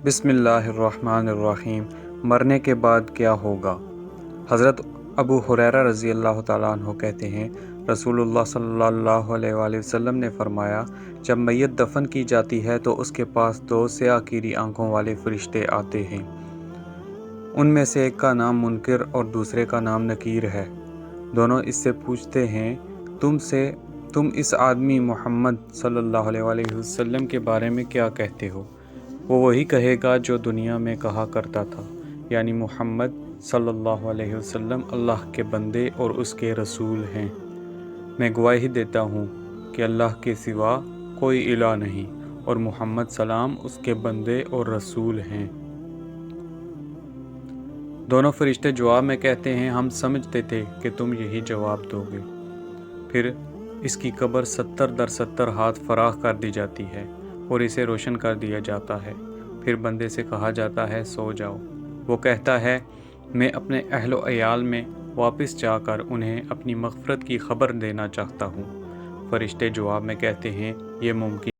बिस्मिल्लाहिर्रहमानिर्रहीम। मरने के बाद क्या होगा? हज़रत अबू हुरैरा रज़ी अल्लाह ताला अन्हु कहते हैं, रसूलुल्लाह सल्लल्लाहु अलैहि वसल्लम ने फरमाया, जब मैयत दफन की जाती है तो उसके पास दो स्याह-कीरी आँखों वाले फरिश्ते आते हैं। उनमें से एक का नाम मुनकिर और दूसरे का नाम नकीर है। दोनों इससे पूछते हैं, तुम इस आदमी मोहम्मद सल्लल्लाहु अलैहि वसल्लम के बारे में क्या कहते हो? वो वही कहेगा जो दुनिया में कहा करता था, यानी मोहम्मद सल्लल्लाहु अलैहि वसल्लम अल्लाह के बंदे और उसके रसूल हैं। मैं गवाही देता हूँ कि अल्लाह के सिवा कोई इलाह नहीं और मोहम्मद सलाम उसके बंदे और रसूल हैं। दोनों फरिश्ते जवाब में कहते हैं, हम समझते थे कि तुम यही जवाब दोगे। फिर इसकी कब्र 70 दर 70 हाथ फराख कर दी जाती है और इसे रोशन कर दिया जाता है। फिर बंदे से कहा जाता है, सो जाओ। वो कहता है, मैं अपने अहलो अयाल में वापस जाकर उन्हें अपनी मग़फ़िरत की खबर देना चाहता हूँ। फरिश्ते जवाब में कहते हैं, ये मुमकिन